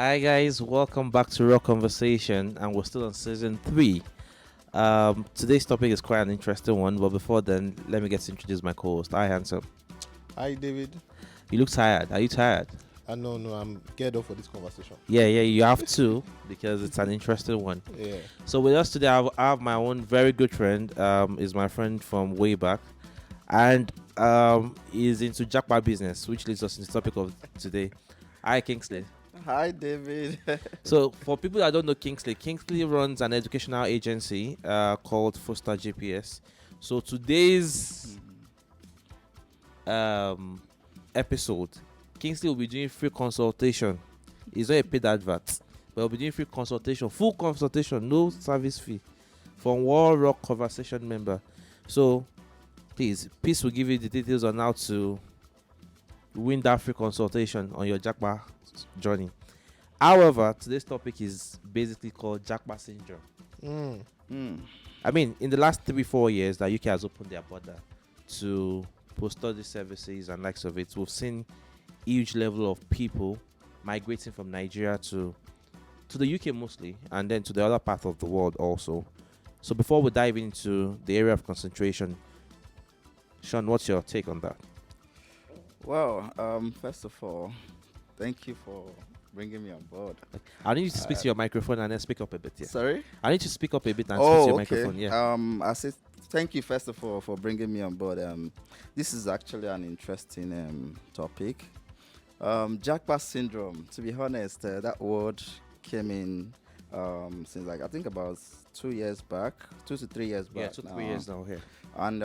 Hi guys, welcome back to Raw Conversation, and we're still on season 3. Today's topic is quite an interesting one, but before then, let me get to introduce my co-host. Hi, handsome. Hi, David. You look tired. Are you tired? No, I'm geared up for this conversation. Yeah, you have to because it's an interesting one. Yeah. So with us today, I have my own very good friend. Is my friend from way back, and is into Japa business, which leads us into the topic of today. Hi, Kingsley. Hi, David. So, for people that don't know Kingsley runs an educational agency called Foster GPS. So, today's episode, Kingsley will be doing free consultation. It's not a paid advert, but we'll be doing free consultation, full consultation, no service fee, from War Rock Conversation member. So, please, Peace will give you the details on how to win that free consultation on your Japa journey. However, today's topic is basically called Japa syndrome. I mean, in the last 3-4 years that UK has opened their border to post-study services and likes of it, we've seen huge level of people migrating from Nigeria to the UK mostly, and then to the other part of the world also. So before we dive into the area of concentration, Sean, what's your take on that? Well, first of all, thank you for bringing me on board. I need you to speak to your microphone and then speak up a bit. Yeah. Sorry? I need you to speak up a bit and speak to your okay. microphone. Yeah. I say thank you first of all for bringing me on board. This is actually an interesting topic. Japa syndrome. To be honest, that word came in since I think about 2 years back, 2 to 3 years back. Yeah, 2 to 3 years now here. And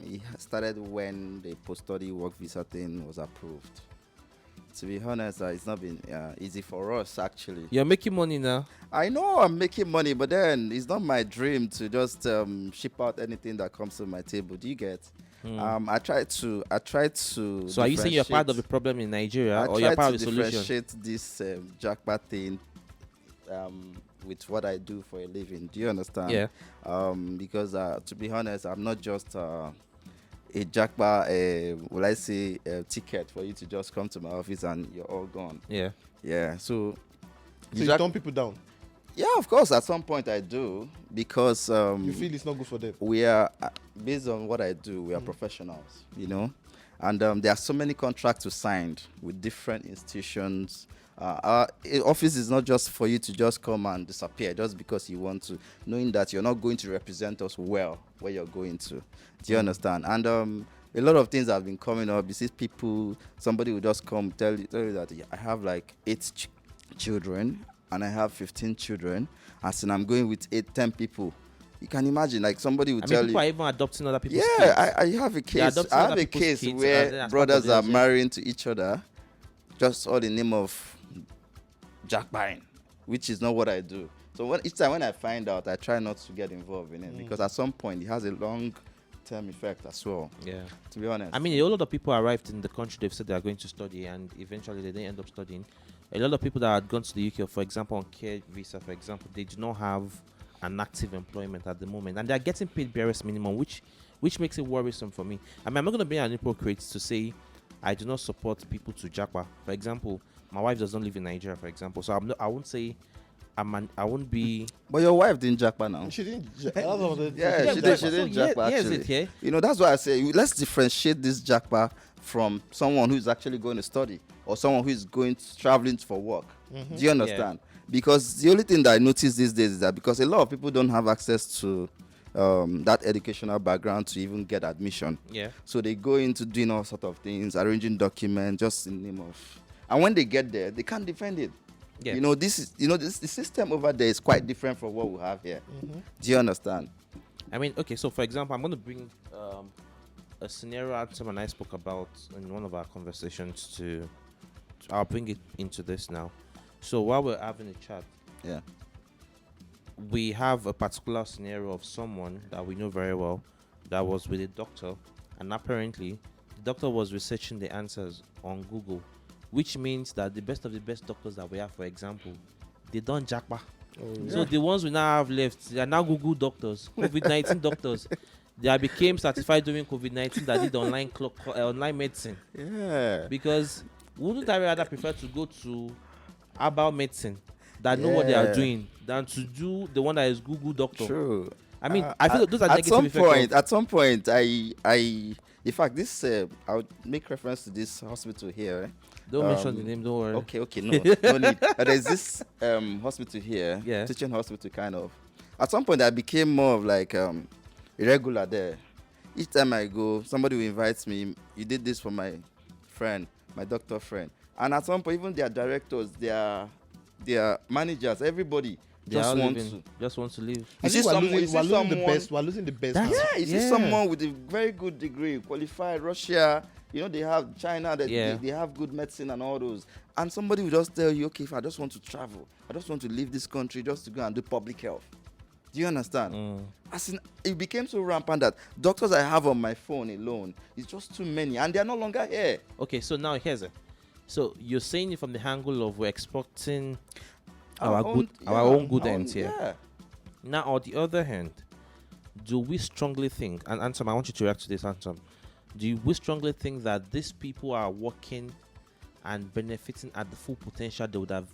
it started when the post-study work visa thing was approved. To be honest, it's not been easy for us, actually. You're making money now. I know I'm making money, but then it's not my dream to just ship out anything that comes to my table. Do you get? I try to. So are you saying you're part of the problem in Nigeria, or you're part of the solution? I try to differentiate this jackpot thing with what I do for a living. Do you understand? Yeah. Because to be honest, I'm not just a jackpot, will I say, a ticket for you to just come to my office and you're all gone. Yeah. Yeah. So you turn people down? Yeah, of course. At some point I do, because you feel it's not good for them. We are based on what I do. We are professionals, and there are so many contracts we signed with different institutions. Our office is not just for you to just come and disappear just because you want to, knowing that you're not going to represent us well where you're going to. Do you understand? And a lot of things have been coming up. You see somebody will just come tell you that I have like 8 children and I have 15 children. As in, I'm going with 10 people. You can imagine, like somebody will tell you. People are even adopting other people's kids. Yeah, I have a case. I have a case where brothers are marrying to each other, just all in the name of jack buying, which is not what I do. So each time when I find out, I try not to get involved in it, because at some point it has a long-term effect as well. Yeah. To be honest. I mean, a lot of people arrived in the country. They've said they are going to study, and eventually they didn't end up studying. A lot of people that had gone to the UK, for example, on care visa, for example, they do not have an active employment at the moment, and they are getting paid barest minimum, which makes it worrisome for me. I mean, I'm not going to be an hypocrite to say I do not support people to Japa. For example, my wife does not live in Nigeria, for example, so I won't say I won't be. But your wife didn't Japa now. She didn't. She didn't Japa, actually. Yeah. That's why I say let's differentiate this Japa from someone who's actually going to study or someone who's traveling for work. Do you understand? Yeah. Because the only thing that I notice these days is that because a lot of people don't have access to that educational background to even get admission. Yeah. So they go into doing all sort of things, arranging documents, just in the name of. And when they get there, they can't defend it. Yeah. The system over there is quite different from what we have here. Do you understand? I mean, okay. So for example, I'm going to bring a scenario Adam and I spoke about in one of our conversations. I'll bring it into this now. So while we're having a chat, yeah, we have a particular scenario of someone that we know very well that was with a doctor, and apparently the doctor was researching the answers on Google, which means that the best of the best doctors that we have, for example, they don't jackpot. So the ones we now have left, they are now Google doctors, COVID-19 doctors. They became certified during COVID-19 that did online medicine. Yeah. Because wouldn't I rather prefer to go to herbal medicine that know what they are Yeah. doing than to do the one that is Google doctor. True. I mean, I feel those are at negative some effects. point, at some point, in fact, this I would make reference to this hospital here. Don't mention the name. Don't worry. Okay, no need. There's this hospital here, Yeah. teaching hospital kind of. At some point, I became more of like irregular there. Each time I go, somebody will invite me. You did this for my friend, my doctor friend, and at some point, even their directors, their managers, everybody They are just all want leaving. to. Just want to leave. I You think see we're losing someone- the best. We're losing the best. That's- now. Yeah, you see Yeah. someone with a very good degree, qualified, Russia, they have China, that Yeah. they have good medicine and all those. And somebody will just tell you, okay, if I just want to travel, I just want to leave this country just to go and do public health. Do you understand? As in, it became so rampant that doctors I have on my phone alone is just too many, and they are no longer here. Okay, so now here's it. So you're saying it from the angle of we're exporting our own good ends here. Yeah. Now, on the other hand, do we strongly think, and Ansom, I want you to react to this, Ansom. Do we strongly think that these people are working and benefiting at the full potential they would have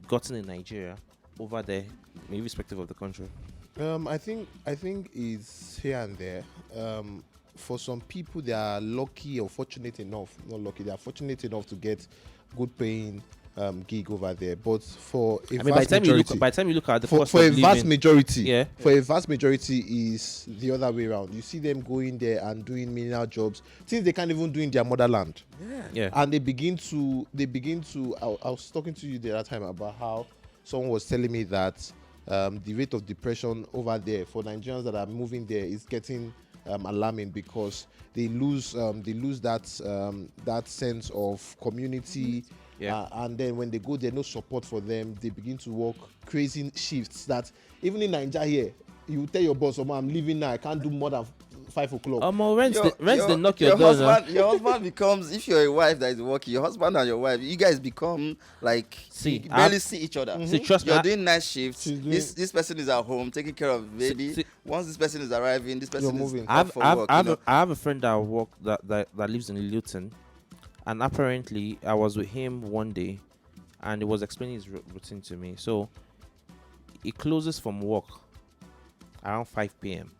gotten in Nigeria over there, irrespective of the country? I think it's here and there. For some people, they are lucky or fortunate enough. Not lucky. They are fortunate enough to get good paying gig over there. But for a by vast majority, the time you look at the for cost a of vast living, majority, yeah, for a vast majority is the other way around. You see them going there and doing menial jobs, things they can't even do in their motherland. yeah, And they begin to I was talking to you the other time about how someone was telling me that the rate of depression over there for Nigerians that are moving there is getting alarming, because they lose that sense of community. Yeah. And then when they go there, no support for them. They begin to work crazy shifts that even in Nigeria here, you tell your boss, "Oh, I'm leaving now. I can't do more than 5 o'clock." rents they knock your door. Your husband becomes, if you're a wife that is working, your husband and your wife, you guys become like, See, you barely see each other. See, trust me, You're doing night shifts. She's doing- This person is at home taking care of baby. See- Once this person is arriving, this person You're is moving. off for work. You know? I have a friend that lives in Luton, and apparently I was with him one day, and he was explaining his routine to me. So he closes from work around 5 p.m.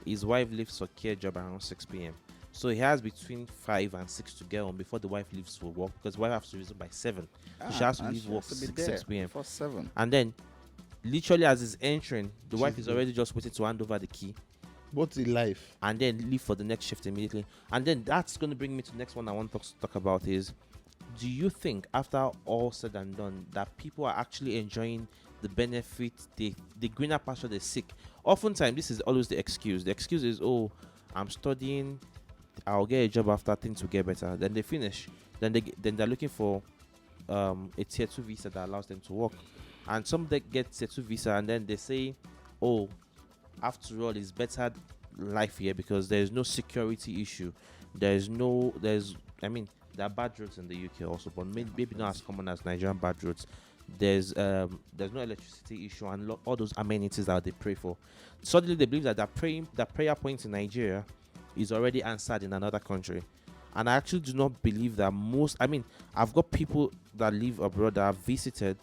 His wife leaves for care job around 6 p.m. So he has between 5 and 6 to get on before the wife leaves for work, because the wife has to resume by 7. She has to and leave she work has to be 6 p.m. before 7. And then, literally as he's entering, the wife is Jesus. already just waiting to hand over the key What's in life? and then leave for the next shift immediately. And then that's going to bring me to the next one I want to talk about is, do you think after all said and done that people are actually enjoying the benefits, the greener pasture they seek? Oftentimes, this is always the excuse. The excuse is, oh, I'm studying, I'll get a job after things will get better. Then they finish. Then they're looking for a tier 2 visa that allows them to work. And some they get tier 2 visa and then they say, oh, after all, it's better life here because there's no security issue. There are bad roads in the UK also, but maybe not as common as Nigerian bad roads. There's no electricity issue and all those amenities that they pray for. Suddenly they believe that that prayer point in Nigeria is already answered in another country. And I actually do not believe that I've got people that live abroad that I've visited,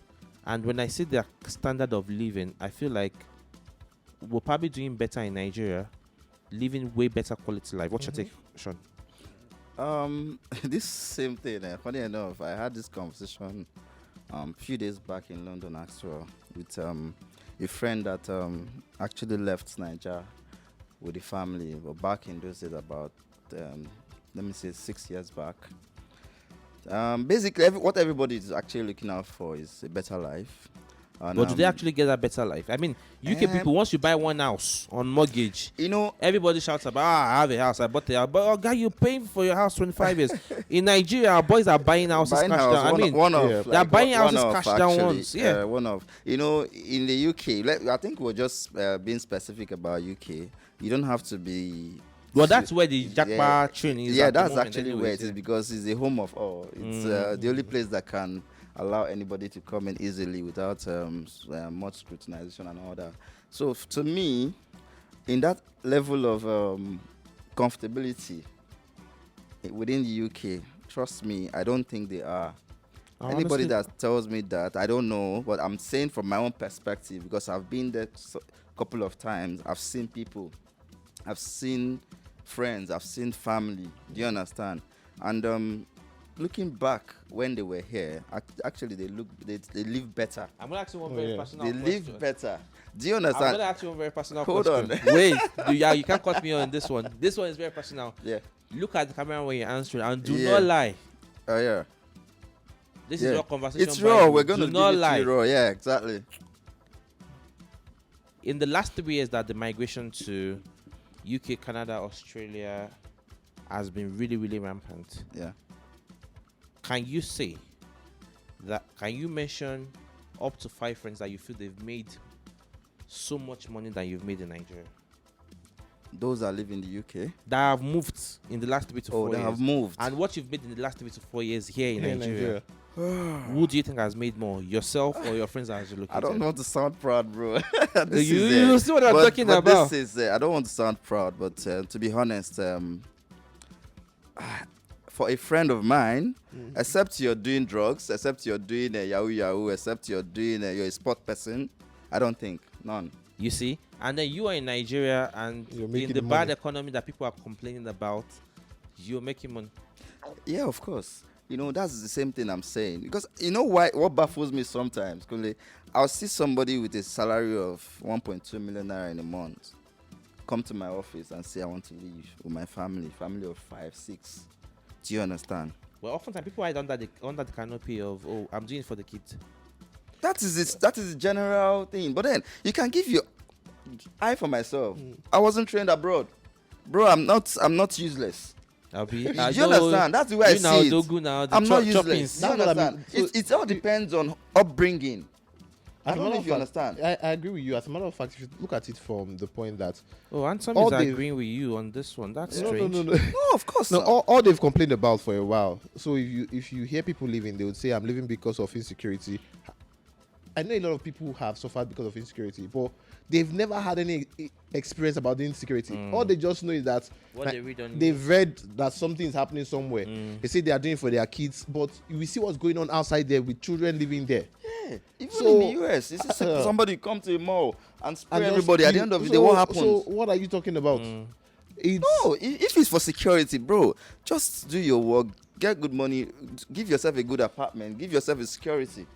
and when I see their standard of living, I feel like we're probably doing better in Nigeria, living way better quality life. What's your take, Sean? This same thing. Funny enough, I had this conversation a few days back in London, actually, with a friend that actually left Nigeria with the family, but back in those days, about 6 years back. Basically, what everybody is actually looking out for is a better life. And, But do they actually get that better life? I mean, UK people, once you buy one house on mortgage, everybody shouts about, I have a house, I bought the house. But, oh, guy, you're paying for your house 25 years. In Nigeria, our boys are buying houses cash down. They're buying houses cash down once. Yeah. In the UK, I think we're just being specific about UK. You don't have to be... Well, that's where the Japa training is. Yeah, that's actually where it is, because it's the home of all. It's the only place that can allow anybody to come in easily without much scrutinization and all that. So to me, in that level of comfortability within the UK, trust me, I don't think they are Anybody Honestly, that tells me that, I don't know, but I'm saying from my own perspective because I've been there a couple of times. I've seen people, I've seen friends, I've seen family. Do you understand? And looking back when they were here, actually they live better. I'm gonna ask you one Oh, very yeah. personal They question. live better. Do you I'm understand? gonna ask you one very personal Hold question. on. Wait, you can't cut me on this one. This one is very personal. Yeah. Look at the camera when you're answering, and do Yeah. not lie. Oh yeah. This Yeah. is raw conversation. It's by raw. you. We're gonna do give not it lie. to you raw. Yeah, exactly. In the last 3 years, that the migration to UK, Canada, Australia has been really, really rampant. Yeah. Can you say that? Can you mention up to 5 friends that you feel they've made so much money than you've made in Nigeria? Those that live in the UK. That have moved in the last 3 to 4 Oh, they years. have moved. And what you've made in the last 3 to 4 years here in Here in Nigeria. Who do you think has made more, yourself or your friends that has relocated? I don't want to sound proud, bro. You see what I'm talking but about? This is, I don't want to sound proud, but to be honest, for a friend of mine, except you're doing drugs, except you're doing yahoo, except you're doing you're a sport person, I don't think none. You see, and then you are in Nigeria, and You're in making the bad money. economy that people are complaining about, you're making money. Yeah, of course. You know, that's the same thing I'm saying. Because you know why? What baffles me sometimes, Kunle, I'll see somebody with a salary of 1.2 million naira in a month come to my office and say, I want to live with my family of 5, 6. Do you understand? Well, oftentimes people hide under the canopy of, oh, I'm doing it for the kids. That is it. That is the general thing. But then you can give your I for myself. I wasn't trained abroad, bro. I'm not useless. I'll be. Do you understand? That's the way I see it. Dogu now, the I'm not choppings. useless. Do you That's what I understand? mean. It all depends on upbringing. I As a don't know matter if you of fact, understand. I agree with you. As a matter of fact, if you look at it from the point that Oh, and some All is they've- agreeing with you on this one. That's no, strange. no, No, of course no, not. all they've complained about for a while. So if you hear people leaving, they would say, "I'm leaving because of insecurity." I know a lot of people have suffered because of insecurity, but they've never had any experience about the insecurity. All they just know is that What they read on they've read that something is happening somewhere. They say they are doing it for their kids, but we see what's going on outside there with children living there. Yeah, even So- in the US, it's just somebody come to a mall and spray And just everybody. At the kill- end of the so- day, what happens? So what are you talking about? It's, No, if it's for security, bro, just do your work, get good money, give yourself a good apartment, give yourself a security.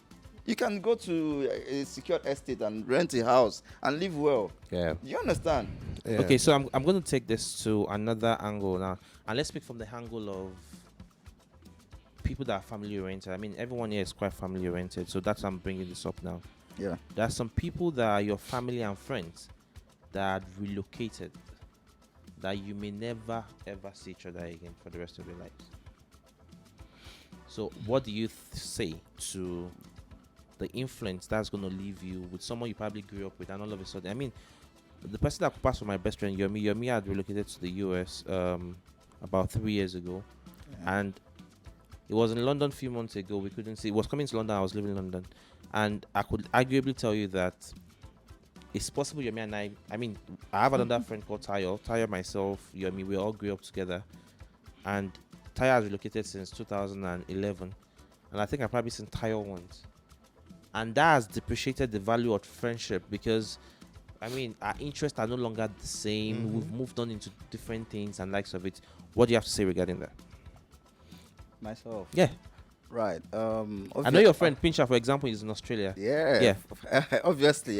You can go to a secured estate and rent a house and live well. Yeah. Do you understand? yeah. Okay, so I'm going to take this to another angle now, and let's speak from the angle of people that are family oriented. I mean, everyone here is quite family oriented, so that's why I'm bringing this up now. Yeah. There are some people that are your family and friends that are relocated, that you may never ever see each other again for the rest of your lives. So, what do you say to the influence that's going to leave you with someone you probably grew up with, and all of a sudden, I mean, the person that could pass for my best friend, Yomi had relocated to the US about 3 years ago, and it was in London a few months ago. We couldn't see. It was coming to London. I was living in London, and I could arguably tell you that it's possible Yomi and I mean, I have another friend called Tayo. Tayo, myself, Yomi, we all grew up together, and Tayo has relocated since 2011, and I think I've probably seen Tayo once. And that has depreciated the value of friendship because, I mean, our interests are no longer the same. We've moved on into different things and likes of it. What do you have to say regarding that? Myself. Yeah. Right. I know your friend Pincha, for example, is in Australia. Yeah. Obviously.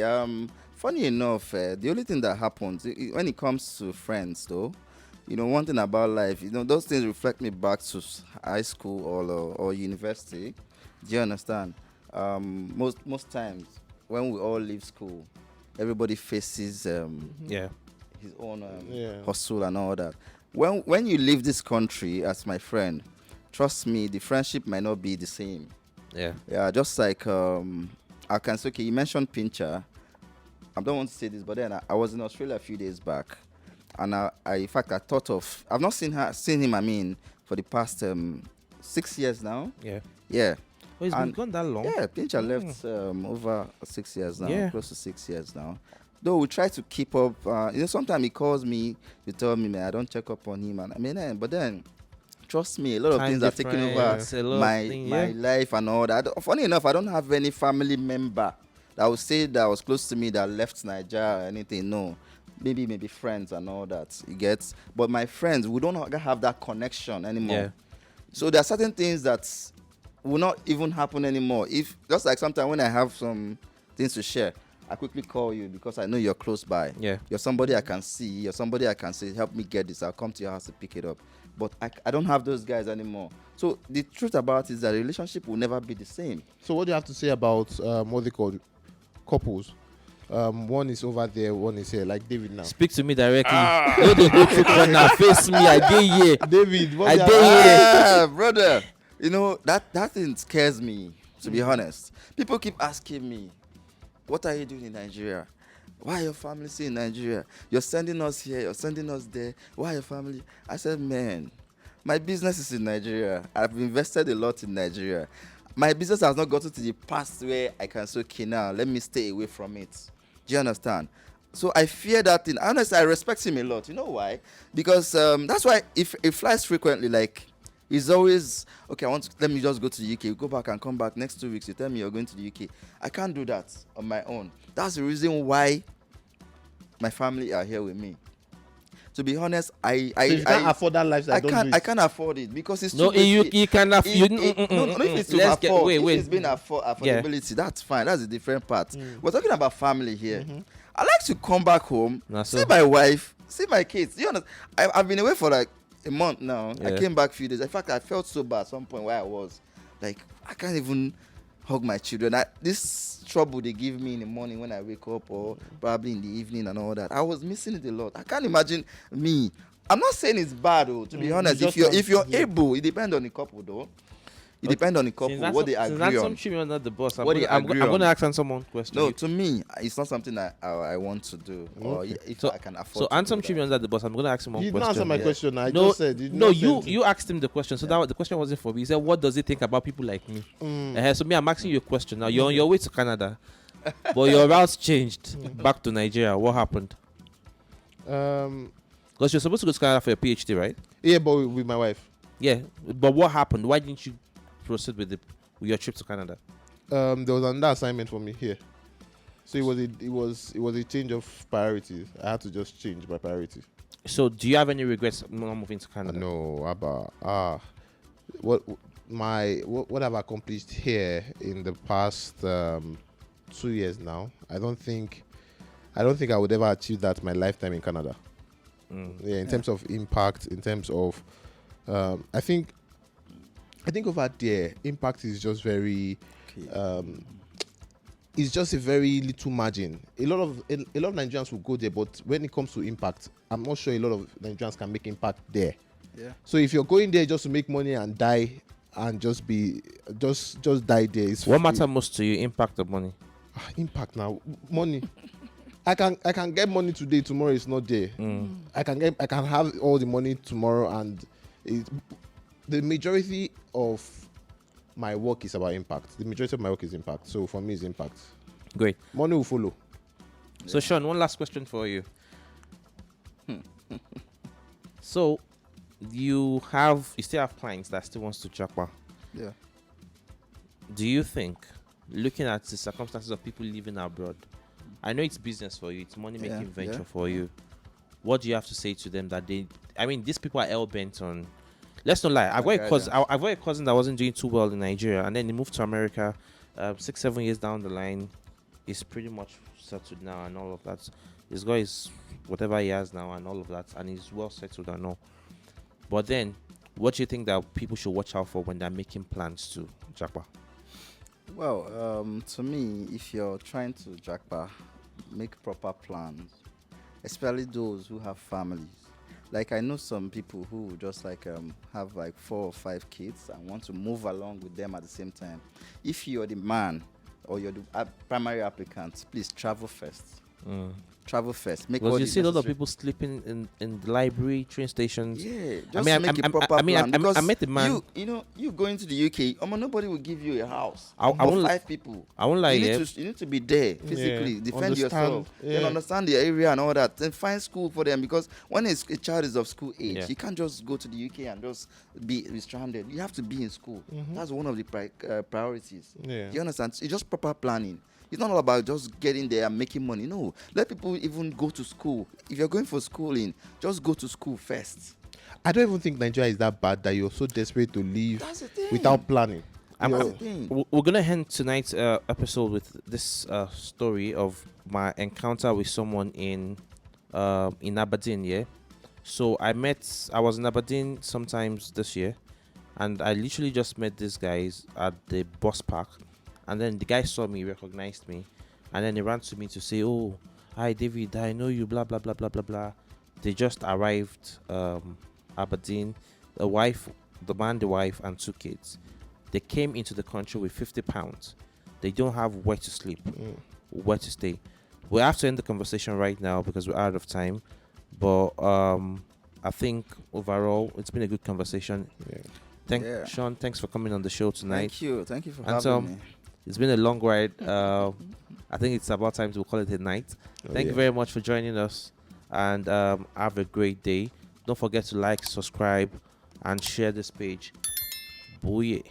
Funny enough, the only thing that happens when it comes to friends, though, you know, one thing about life, you know, those things reflect me back to high school or university. Do you understand? Most times when we all leave school, everybody faces his own hustle and all that. When you leave this country as my friend, trust me, the friendship might not be the same. Yeah, just like I can say, okay, you mentioned Pincher. I don't want to say this, but then I was in Australia a few days back, and I in fact I thought of, I've not seen him. I mean, for the past 6 years now. Yeah. Oh, it's been gone that long? Yeah, Pincher left over 6 years now, Yeah. close to 6 years now. Though we try to keep up, you know, sometimes he calls me, you tell me, man, I don't check up on him, and I mean, but then trust me, a lot of Time things are taking over difference, a lot of my thing, my yeah. life and all that. Funny enough, I don't have any family member that would say that was close to me that left Nigeria or anything. No, maybe friends and all that. You get, but my friends, we don't have that connection anymore. Yeah. So there are certain things that will not even happen anymore. If just like sometimes when I have some things to share, I quickly call you because I know you're close by. Yeah. You're somebody I can see. You're somebody I can say, help me get this. I'll come to your house to pick it up. But I don't have those guys anymore. So the truth about it is that the relationship will never be the same. So what do you have to say about what they call couples? One is over there, one is here, like David now. Speak to me directly. No, they go through corner. Face me. I did here. David, what I do you did have- here. Brother, you know, that thing scares me, to be honest. People keep asking me, what are you doing in Nigeria? Why are your family still in Nigeria? You're sending us here, you're sending us there. Why your family? I said, man, my business is in Nigeria. I've invested a lot in Nigeria. My business has not gotten to the past where I can say, okay, now let me stay away from it. Do you understand? So I fear that thing. Honestly, I respect him a lot. You know why? Because that's why if he flies frequently, like, he's always, okay, let me just go to the UK. Go back and come back next 2 weeks. You tell me you're going to the UK. I can't do that on my own. That's the reason why my family are here with me. To be honest, So you can't afford that lifestyle. I can't afford it because it's No, too you can no, if it's to Let's get- afford, wait, if wait. it's been affordability, that's fine. That's a different part. We're talking about family here. I like to come back home, Nah, see so- my wife, see my kids. You understand? I've been away for like a month now. I Yeah. came back a few days. In fact, I felt so bad at some point where I was like, I can't even hug my children. This trouble they give me in the morning when I wake up, or probably in the evening and all that, I was missing it a lot. I can't imagine me. I'm not saying it's bad, though. To be honest, just if you're can't- able, it depends on the couple, though. It depends on the couple, what they agree on. Since not the boss, I'm What they going agree to on. ask Ansom one question. No, to me, it's not something I want to do, or Okay. if So- I can afford. So to Ansom do that. Chimmy under the boss. I'm going to ask him one You didn't question. answer my yeah. question. I No, just said. You did no, not you say you asked him the question. So the question wasn't for me. He said, "What does he think about people like me?" So me, I'm asking you a question. Now you're on your way to Canada, but your routes changed back to Nigeria. What happened? Because you're supposed to go to Canada for your PhD, right? Yeah, but with my wife. Yeah, but what happened? Why didn't you proceed with your trip to Canada? There was another assignment for me here, so it was a change of priorities. I had to just change my priority. So do you have any regrets not moving to Canada? No, about what I've accomplished here in the past 2 years now. I don't think I would ever achieve that in my lifetime in Canada. Yeah, in terms of impact, in terms of I think over there impact is just very it's just a very little margin. A lot of Nigerians will go there, but when it comes to impact, I'm not sure a lot of Nigerians can make impact there. Yeah. So if you're going there just to make money and die and just die there, What matters most to you, impact or money? Impact now, money. I can get money today, tomorrow it's not there. I can have all the money tomorrow, and the majority of my work is about impact. The majority of my work is impact. So for me, it's impact. Great. Money will follow. So Sean, one last question for you. So you still have clients that still wants to Japa. Yeah. Do you think, looking at the circumstances of people living abroad, I know it's business for you, it's money making Yeah, venture yeah, for you. What do you have to say to them that these people are hell bent on? Let's not lie. I've got a cousin that wasn't doing too well in Nigeria, and then he moved to America. 6-7 years down the line, he's pretty much settled now and all of that. He's got his whatever he has now and all of that, and he's well settled and all. But then, what do you think that people should watch out for when they're making plans to Japa? Well, to me, if you're trying to Japa, make proper plans, especially those who have families. Like I know some people who just like have like 4 or 5 kids and want to move along with them at the same time. If you're the man or you're the primary applicant, please travel first. travel first. Make Because all you the see a lot of necessary- people sleeping in the library, train stations. Yeah, I just mean, make a proper plan. Because I met a man. you going to the UK, nobody will give you a house I for won't- 5 people. I won't lie, you yeah. need to be there physically, Yeah, defend understand, yourself, then yeah. understand the area and all that. Then find school for them, because when a child is of school age, Yeah. you can't just go to the UK and just be stranded. You have to be in school. That's one of the priorities. Yeah. You understand? It's just proper planning. It's not all about just getting there and making money. No, let people even go to school. If you're going for schooling, just go to school first. I don't even think Nigeria is that bad that you're so desperate to leave That's the thing. without planning. I'm- You know, That's the thing. We're gonna end tonight's episode with this story of my encounter with someone in Aberdeen. Yeah, so I was in Aberdeen sometimes this year, and I literally just met these guys at the bus park, and then the guy saw me, recognized me, and then he ran to me to say, "Oh, hi David, I know you." Blah blah blah blah blah blah. They just arrived Aberdeen. The man, the wife, and 2 kids. They came into the country with £50. They don't have where to sleep, where to stay. We have to end the conversation right now because we're out of time. But I think overall it's been a good conversation. Yeah. Sean, thanks for coming on the show tonight. Thank you for And having me. It's been a long ride. I think it's about time to call it a night. Thank you very much for joining us, and have a great day. Don't forget to like, subscribe, and share this page. Booyah.